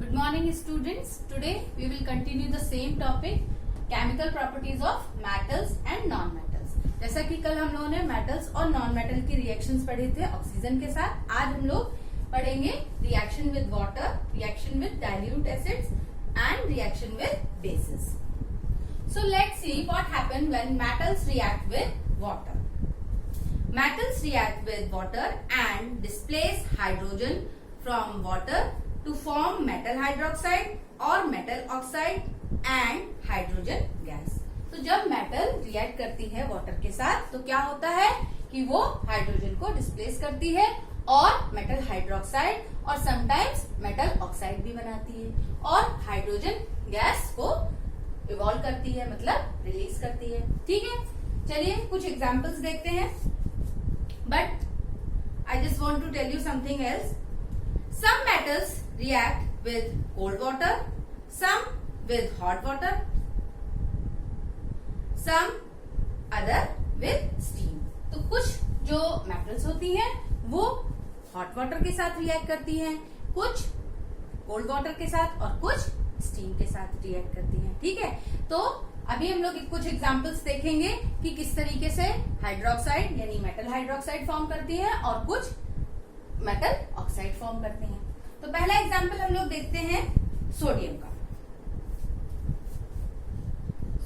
Good morning students. Today we will continue the same topic, chemical properties of metals and non-metals. जैसा कि कल हम लोगों ने मेटल्स और नॉन मेटल की रिएक्शंस पढ़े थे ऑक्सीजन के साथ, आज हम लोग पढ़ेंगे reaction with water, reaction with dilute acids and reaction with basis. So let's see what happens when metals react with water. Metals react with water and displace hydrogen from water to form metal hydroxide or metal oxide and hydrogen gas. तो जब metal react करती है water के साथ तो क्या होता है कि वो हाइड्रोजन को डिस्प्लेस करती है और मेटल हाइड्रोक्साइड और समटाइम्स मेटल ऑक्साइड भी बनाती है और हाइड्रोजन गैस को इवॉल्व करती है, मतलब रिलीज करती है. ठीक है, चलिए कुछ एग्जांपल्स देखते हैं. But I just want to tell you something else. Some metals react with cold water, some with hot water, some other with steam. तो कुछ जो मेटल्स होती हैं वो हॉट वाटर के साथ रिएक्ट करती हैं, कुछ कोल्ड वाटर के साथ और कुछ स्टीम के साथ रिएक्ट करती हैं. ठीक है, तो अभी हम लोग कुछ एग्जांपल्स देखेंगे कि किस तरीके से हाइड्रोक्साइड यानी मेटल हाइड्रोक्साइड फॉर्म करती है और कुछ मेटल ऑक्साइड फॉर्म करते हैं. तो पहला एग्जांपल हम लोग देखते हैं सोडियम का.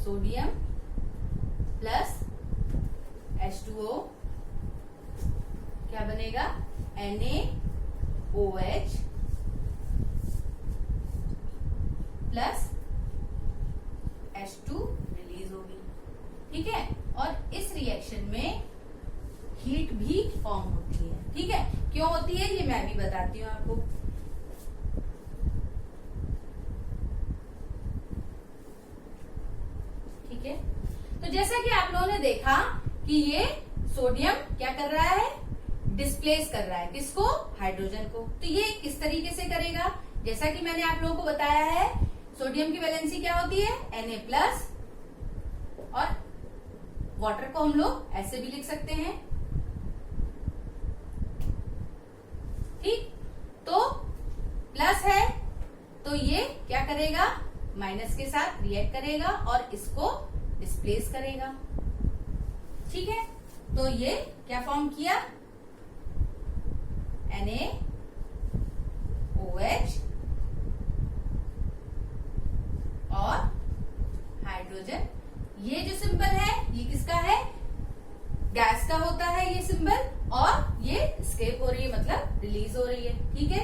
सोडियम प्लस H2O क्या बनेगा? NaOH प्लस H2 रिलीज होगी. ठीक है, और इस रिएक्शन में हीट भी फॉर्म होती है. ठीक है, क्यों होती है ये मैं भी बताती हूँ आपको. ठीक है, तो जैसा कि आप लोगों ने देखा कि ये सोडियम क्या कर रहा है? डिस्प्लेस कर रहा है किसको? हाइड्रोजन को. तो ये किस तरीके से करेगा? जैसा कि मैंने आप लोगों को बताया है, सोडियम की वैलेंसी क्या होती है? Na प्लस, और वाटर को हम लोग ऐसे भी लिख सकते हैं. ठीक, तो प्लस है तो ये क्या करेगा? माइनस के साथ रिएक्ट करेगा और इसको डिस्प्लेस करेगा. ठीक है, तो ये क्या फॉर्म किया? NaOH और हाइड्रोजन. ये जो सिंबल है ये किसका है? गैस का होता है ये सिंबल, और ये एस्केप हो रही है, मतलब रिलीज हो रही है. ठीक है,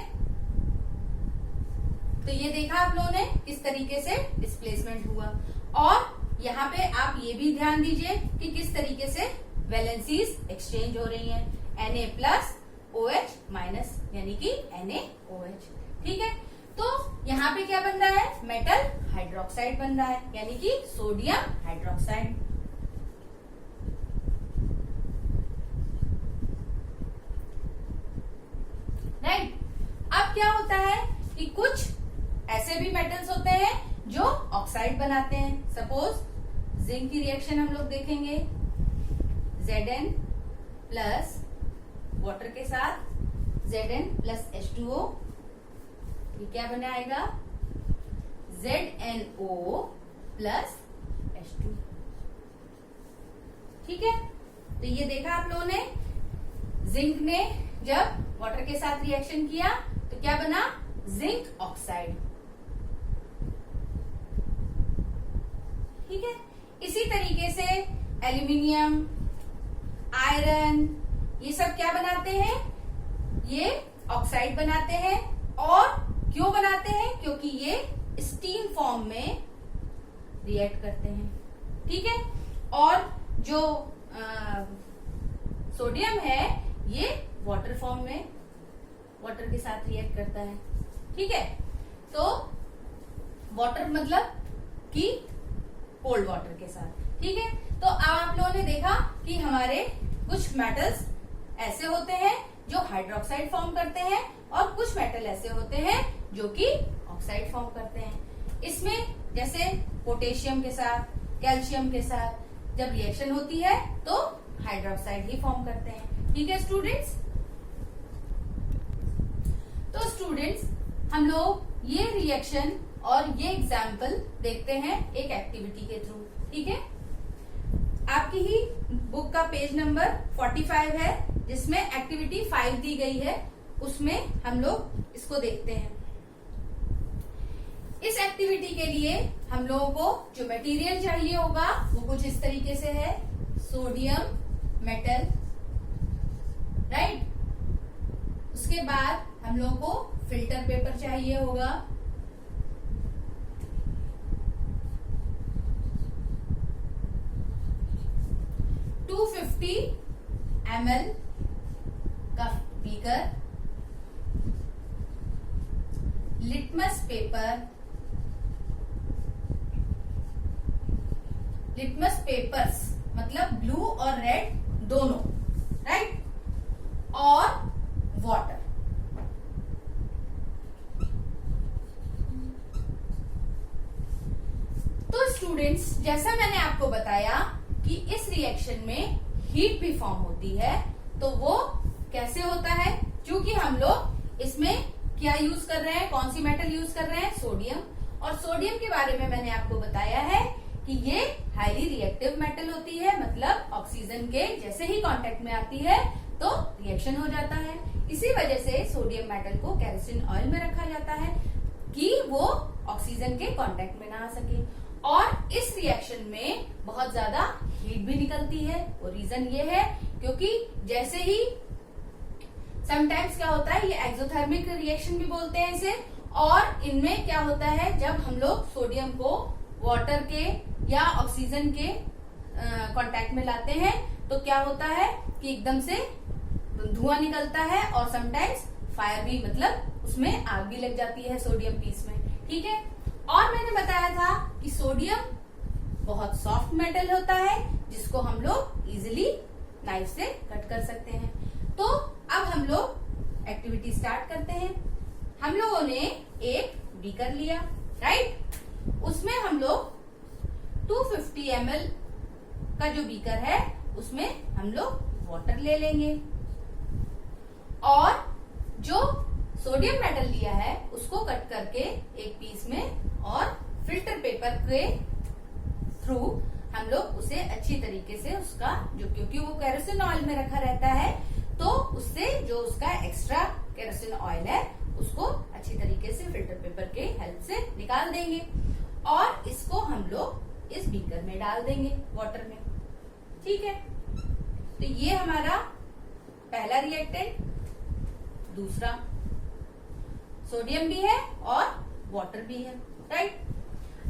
तो ये देखा आप लोगों ने किस तरीके से डिस्प्लेसमेंट हुआ. और यहाँ पे आप ये भी ध्यान दीजिए कि किस तरीके से वैलेंसीज एक्सचेंज हो रही हैं. Na प्लस OH माइनस यानी कि NaOH. ठीक है, तो यहाँ पे क्या बन रहा है? मेटल हाइड्रोक्साइड बन रहा है यानी कि सोडियम हाइड्रोक्साइड. राइट, अब क्या होता है कि कुछ ऐसे भी मेटल्स होते हैं जो ऑक्साइड बनाते हैं. सपोज जिंक की रिएक्शन हम लोग देखेंगे. Zn प्लस वाटर के साथ Zn प्लस H2O, ये क्या बनाएगा? ZnO plus H2. ठीक है, तो ये देखा आप लोगों ने, जिंक ने जब वाटर के साथ रिएक्शन किया तो क्या बना? Zinc oxide. ठीक है, इसी तरीके से एल्यूमिनियम, आयरन, ये सब क्या बनाते हैं? ये ऑक्साइड बनाते हैं. और क्यों बनाते हैं? क्योंकि ये स्टीम फॉर्म में रिएक्ट करते हैं. ठीक है, और जो सोडियम है ये वाटर फॉर्म में वाटर के साथ रिएक्ट करता है. ठीक है, तो वाटर मतलब कि कोल्ड वाटर के साथ. ठीक है, तो अब आप लोगों ने देखा कि हमारे कुछ मेटल्स ऐसे होते हैं जो हाइड्रोक्साइड फॉर्म करते हैं और कुछ मेटल ऐसे होते हैं जो कि ऑक्साइड फॉर्म करते हैं. इसमें जैसे पोटेशियम के साथ, कैल्शियम के साथ जब रिएक्शन होती है तो हाइड्रोक्साइड ही फॉर्म करते हैं. ठीक है स्टूडेंट्स, तो स्टूडेंट्स हम लोग ये रिएक्शन और ये एग्जाम्पल देखते हैं एक एक्टिविटी के थ्रू। ठीक है, आपकी ही बुक का पेज नंबर 45 है, जिसमें एक्टिविटी 5 दी गई है, उसमें हम लोग इसको देखते हैं। इस एक्टिविटी के लिए हम लोगों को जो मटेरियल चाहिए होगा वो कुछ इस तरीके से है, सोडियम मेटल, राइट। उसके बाद हम लोगों को फिल्टर पेपर चाहिए होगा, 250 ml का beaker, litmus paper, litmus papers मतलब ब्लू और रेड दोनों, राइट, और वाटर। तो स्टूडेंट्स, जैसा मैंने आपको बताया कि इस रिएक्शन में हीट भी फॉर्म होती है, तो वो कैसे होता है, क्योंकि हम लोग इसमें क्या यूज कर रहे हैं, कौन सी मेटल यूज कर रहे हैं, सोडियम। और सोडियम के बारे में मैंने आपको बताया है कि ये हाईली रिएक्टिव मेटल होती है, मतलब ऑक्सीजन के जैसे ही कांटेक्ट में आती है तो रिएक्शन हो जाता है। इसी वजह से सोडियम मेटल को केरोसिन ऑयल में रखा जाता है कि वो ऑक्सीजन के कांटेक्ट में ना आ सके। और इस रिएक्शन में बहुत ज्यादा हीट भी निकलती है। वो रीजन ये है क्योंकि जैसे ही समटाइम्स क्या होता है, ये एक्सोथर्मिक रिएक्शन भी बोलते हैं इसे, और इनमें क्या होता है, जब हम लोग सोडियम को वाटर के या ऑक्सीजन के कांटेक्ट में लाते हैं तो क्या होता है कि एकदम से धुआं निकलता है और समटाइम्स फायर भी, मतलब उसमें आग भी लग जाती है सोडियम पीस में। ठीक है, और मैंने बताया था कि सोडियम बहुत सॉफ्ट मेटल होता है जिसको हम लोग इजिली नाइफ से कट कर सकते हैं। तो अब हम लोग एक्टिविटी स्टार्ट करते हैं। हम लोगों ने एक बीकर लिया, राइट, उसमें हम लोग 250 ml का जो बीकर है उसमें हम लोग वाटर ले लेंगे, और जो सोडियम मेटल लिया है उसको कट करके एक पीस में और फिल्टर पेपर के थ्रू हम लोग उसे अच्छी तरीके से उसका जो, क्योंकि वो केरोसिन ऑयल में रखा रहता है, तो उससे जो उसका एक्स्ट्रा केरोसिन ऑयल है उसको अच्छी तरीके से फिल्टर पेपर के हेल्प से निकाल देंगे, और इसको हम लोग इस बीकर में डाल देंगे वाटर में। ठीक है, तो ये हमारा पहला रिएक्टेंट। दूसरा, सोडियम भी है और वाटर भी है, राइट।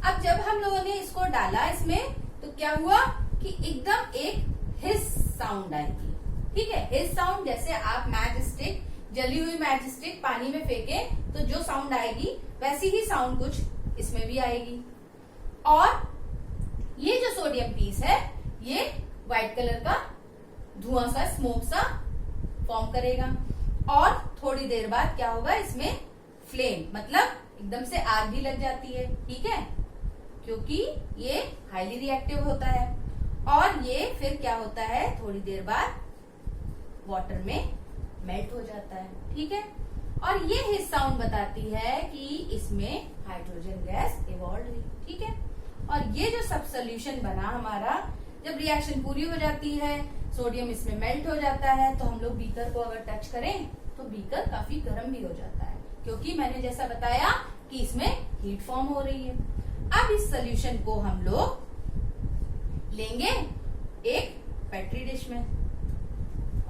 अब जब हम लोगों ने इसको डाला इसमें, तो क्या हुआ कि एकदम एक हिस साउंड आएगी। ठीक है, हिस साउंड, जैसे आप मैच स्टिक, जली हुई मैच स्टिक पानी में फेंके तो जो साउंड आएगी वैसी ही साउंड कुछ इसमें भी आएगी। और ये जो सोडियम पीस है ये व्हाइट कलर का धुआं सा, स्मोक सा फॉर्म करेगा, और थोड़ी देर बाद क्या होगा, इसमें फ्लेम, मतलब एकदम से आग भी लग जाती है। ठीक है, क्योंकि ये हाईली रिएक्टिव होता है, और ये फिर क्या होता है, थोड़ी देर बाद वाटर में मेल्ट हो जाता है। ठीक है, और ये हिस साउंड बताती है कि इसमें हाइड्रोजन गैस इवॉल्व हुई। ठीक है, और ये जो सब सोल्यूशन बना हमारा, जब रिएक्शन पूरी हो जाती है, सोडियम इसमें मेल्ट हो जाता है, तो हम लोग बीकर को अगर टच करें तो बीकर काफी गर्म भी हो जाता है, क्योंकि मैंने जैसा बताया कि इसमें हीट फॉर्म हो रही है। अब इस सोल्यूशन को हम लोग लेंगे एक पेट्री डिश में,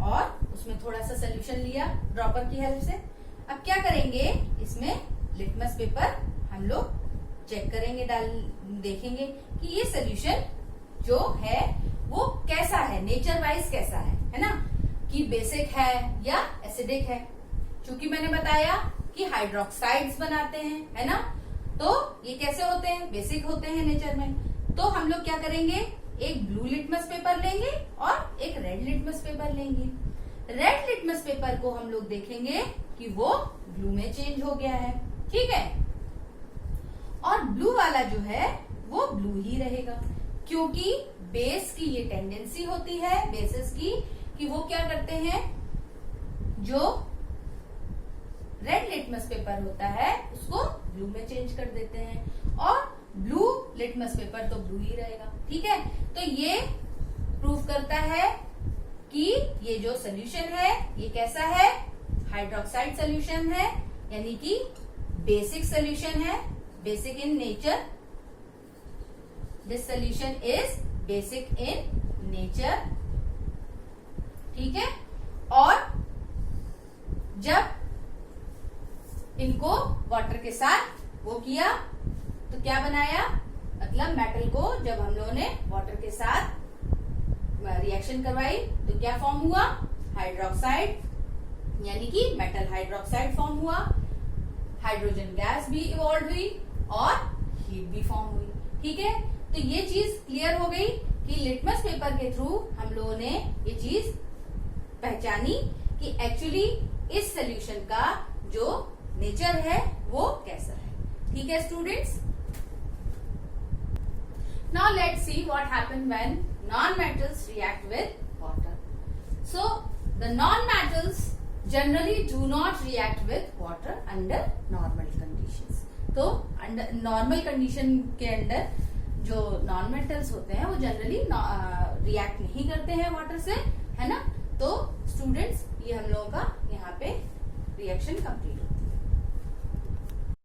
और उसमें थोड़ा सा सोल्यूशन लिया ड्रॉपर की हेल्प से। अब क्या करेंगे, इसमें लिटमस पेपर हम लोग चेक करेंगे, देखेंगे कि ये सोल्यूशन जो है वो कैसा है, नेचर वाइज कैसा है ना, कि बेसिक है या एसिडिक है। क्योंकि मैंने बताया कि हाइड्रोक्साइड्स बनाते हैं, है ना, तो ये कैसे होते हैं, बेसिक होते हैं नेचर में। तो हम लोग क्या करेंगे, एक ब्लू लिटमस पेपर लेंगे और एक रेड लिटमस पेपर लेंगे। रेड लिटमस पेपर को हम लोग देखेंगे कि वो ब्लू में चेंज हो गया है। ठीक है, और ब्लू वाला जो है वो ब्लू ही रहेगा, क्योंकि बेस की ये टेंडेंसी होती है, बेसिस की, कि वो क्या करते हैं, जो रेड लिटमस पेपर होता है उसको ब्लू में चेंज कर देते हैं, और ब्लू लिटमस पेपर तो ब्लू ही रहेगा। ठीक है, तो ये प्रूव करता है कि ये जो सोल्यूशन है ये कैसा है, हाइड्रोक्साइड सोल्यूशन है, यानी कि बेसिक सोल्यूशन है, basic in nature. This solution is basic in nature. ठीक है, और जब इनको वाटर के साथ वो किया तो क्या बनाया, मतलब मेटल को जब हम लोगों ने वाटर के साथ रिएक्शन करवाई तो क्या फॉर्म हुआ, हाइड्रोक्साइड, यानी कि मेटल हाइड्रोक्साइड फॉर्म हुआ, हाइड्रोजन गैस भी इवॉल्व हुई और हीट भी फॉर्म हुई। ठीक है, तो ये चीज क्लियर हो गई कि लिटमस पेपर के थ्रू हम लोगों ने ये चीज पहचानी कि एक्चुअली इस सोल्यूशन का जो नेचर है वो कैसा है। ठीक है students, now let's see what happen when non-metals react with water. So the non-metals generally do not react with water under normal conditions. तो अंडर नॉर्मल कंडीशन के अंदर जो नॉन मेटल्स होते हैं वो जनरली रिएक्ट नहीं करते हैं वाटर से, है ना। तो स्टूडेंट्स ये हम लोगों का यहाँ पे रिएक्शन कंप्लीट हो